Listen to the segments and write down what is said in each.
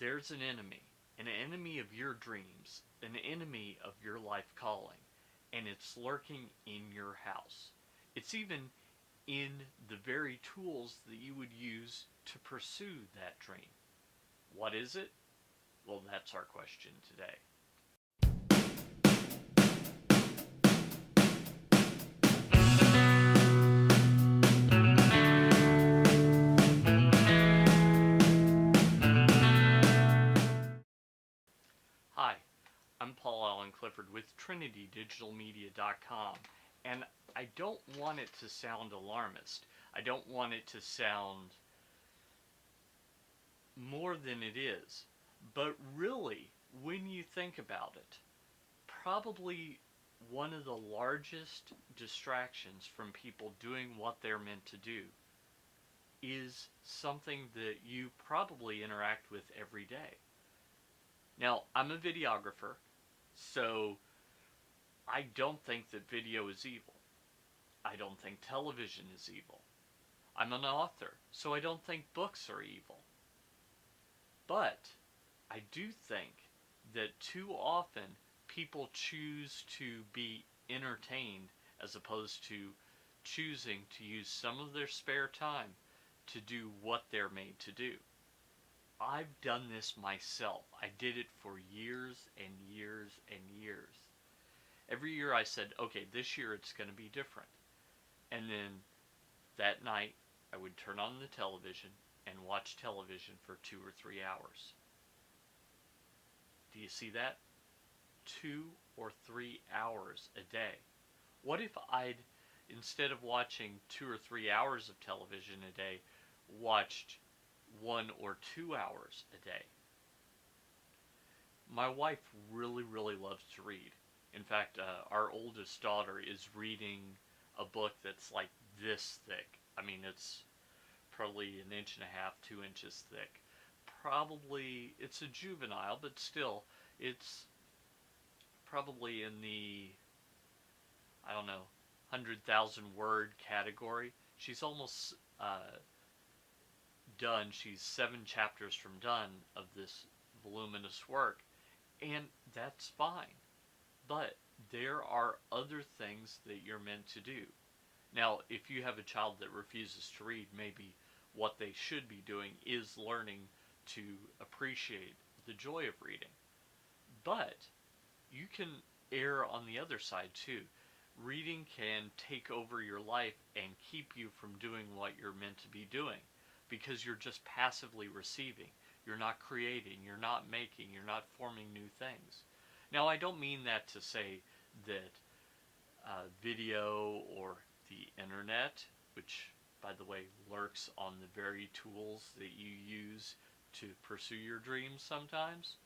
there's an enemy of your dreams, an enemy of your life calling, and it's lurking in your house. It's even in the very tools that you would use to pursue that dream. What is it? Well, that's our question today. Hi, I'm Paul Allen Clifford with TrinityDigitalMedia.com, and I don't want it to sound alarmist. I don't want it to sound more than it is. But really, when you think about it, probably one of the largest distractions from people doing what they're meant to do is something that you probably interact with every day. Now, I'm a videographer, so I don't think that video is evil. I don't think television is evil. I'm an author, so I don't think books are evil. But I do think that too often people choose to be entertained as opposed to choosing to use some of their spare time to do what they're made to do. I've done this myself. I did it for years and years and years. Every year I said, okay, this year it's going to be different. And then that night I would turn on the television and watch television for 2 or 3 hours. Do you see that? 2 or 3 hours a day. What if I'd, instead of watching 2 or 3 hours of television a day, watched 1 or 2 hours a day? My wife really, really loves to read. In fact, our oldest daughter is reading a book that's like this thick. I mean, it's probably an inch and a half, 2 inches thick. Probably, it's a juvenile, but still, it's probably in the, I don't know, 100,000 word category. She's almost done. She's 7 chapters from done of this voluminous work, and that's fine. But there are other things that you're meant to do. Now, if you have a child that refuses to read, maybe what they should be doing is learning to appreciate the joy of reading. But you can err on the other side too. Reading can take over your life and keep you from doing what you're meant to be doing because you're just passively receiving. You're not creating, you're not making, you're not forming new things. Now, I don't mean that to say that video or the internet, which, by the way, lurks on the very tools that you use to pursue your dreams sometimes.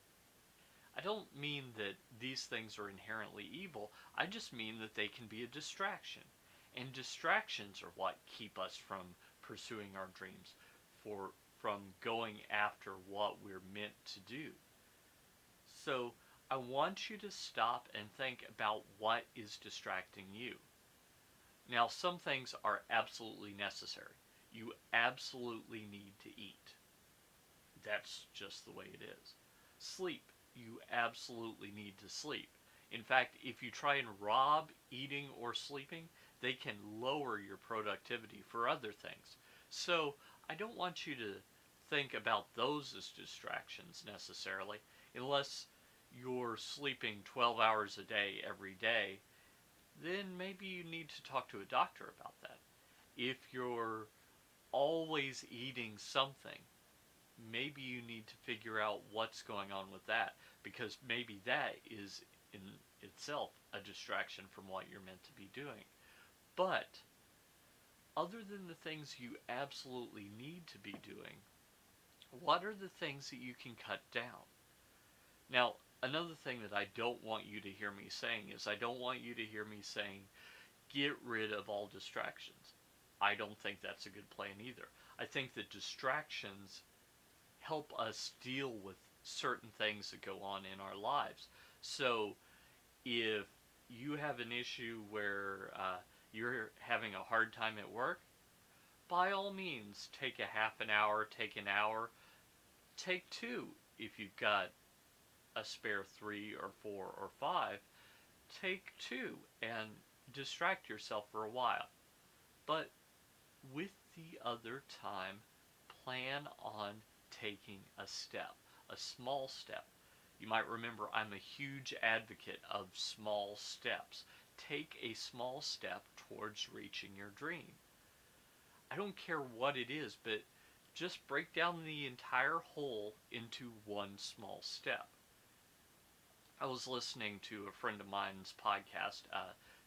I don't mean that these things are inherently evil. I just mean that they can be a distraction. And distractions are what keep us from pursuing our dreams, from going after what we're meant to do. So I want you to stop and think about what is distracting you. Now, some things are absolutely necessary. You absolutely need to eat. That's just the way it is. Sleep. You absolutely need to sleep. In fact, if you try and rob eating or sleeping, they can lower your productivity for other things. So I don't want you to think about those as distractions necessarily, unless you're sleeping 12 hours a day every day. Then maybe you need to talk to a doctor about that. If you're always eating something, maybe you need to figure out what's going on with that, because maybe that is in itself a distraction from what you're meant to be doing. But other than the things you absolutely need to be doing, what are the things that you can cut down? Now, another thing that I don't want you to hear me saying is I don't want you to hear me saying, get rid of all distractions. I don't think that's a good plan either. I think that distractions help us deal with certain things that go on in our lives. So if you have an issue where you're having a hard time at work, by all means, take a half an hour, take an hour, take two. if you've got a spare 3 or 4 or 5, take 2 and distract yourself for a while. But with the other time, plan on taking a step, a small step. You might remember I'm a huge advocate of small steps. Take a small step towards reaching your dream. I don't care what it is, but just break down the entire whole into one small step. I was listening to a friend of mine's podcast,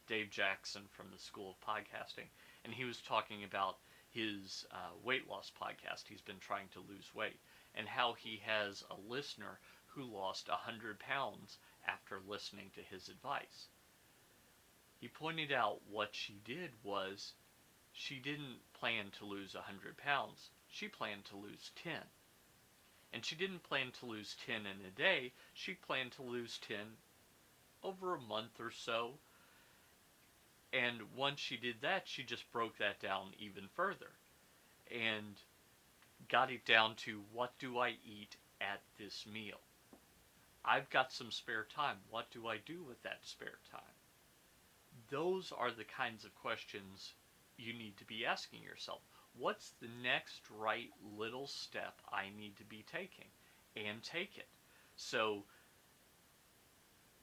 Dave Jackson from the School of Podcasting, and he was talking about his weight loss podcast. He's been trying to lose weight, and how he has a listener who lost 100 pounds after listening to his advice. He pointed out what she did was she didn't plan to lose 100 pounds. She planned to lose 10. And she didn't plan to lose 10 in a day. She planned to lose 10 over a month or so. And once she did that, she just broke that down even further and got it down to, what do I eat at this meal? I've got some spare time. What do I do with that spare time? Those are the kinds of questions you need to be asking yourself. What's the next right little step I need to be taking? And take it. So,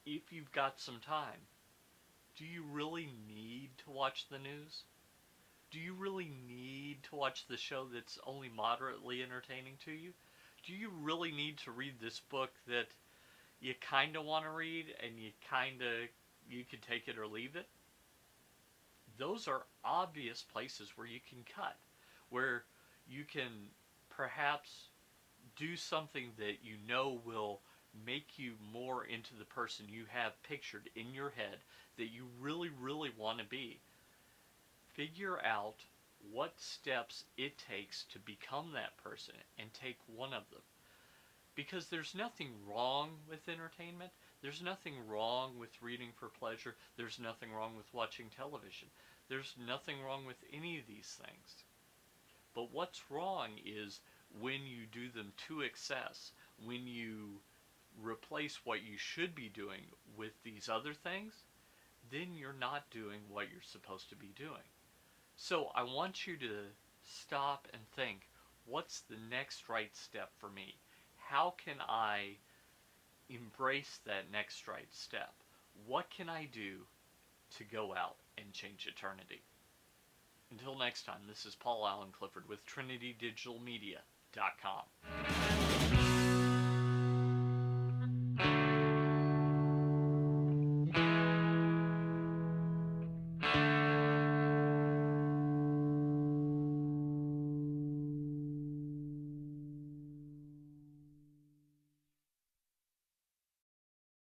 if you've got some time, do you really need to watch the news? Do you really need to watch the show that's only moderately entertaining to you? Do you really need to read this book that you kind of want to read and you could take it or leave it? Those are obvious places where you can cut, where you can perhaps do something that you know will make you more into the person you have pictured in your head that you really, really want to be. Figure out what steps it takes to become that person and take one of them. Because there's nothing wrong with entertainment. There's nothing wrong with reading for pleasure. There's nothing wrong with watching television. There's nothing wrong with any of these things. But what's wrong is when you do them to excess, when you replace what you should be doing with these other things, then you're not doing what you're supposed to be doing. So I want you to stop and think, what's the next right step for me? How can I embrace that next right step? What can I do to go out and change eternity? Until next time, this is Paul Allen Clifford with TrinityDigitalMedia.com.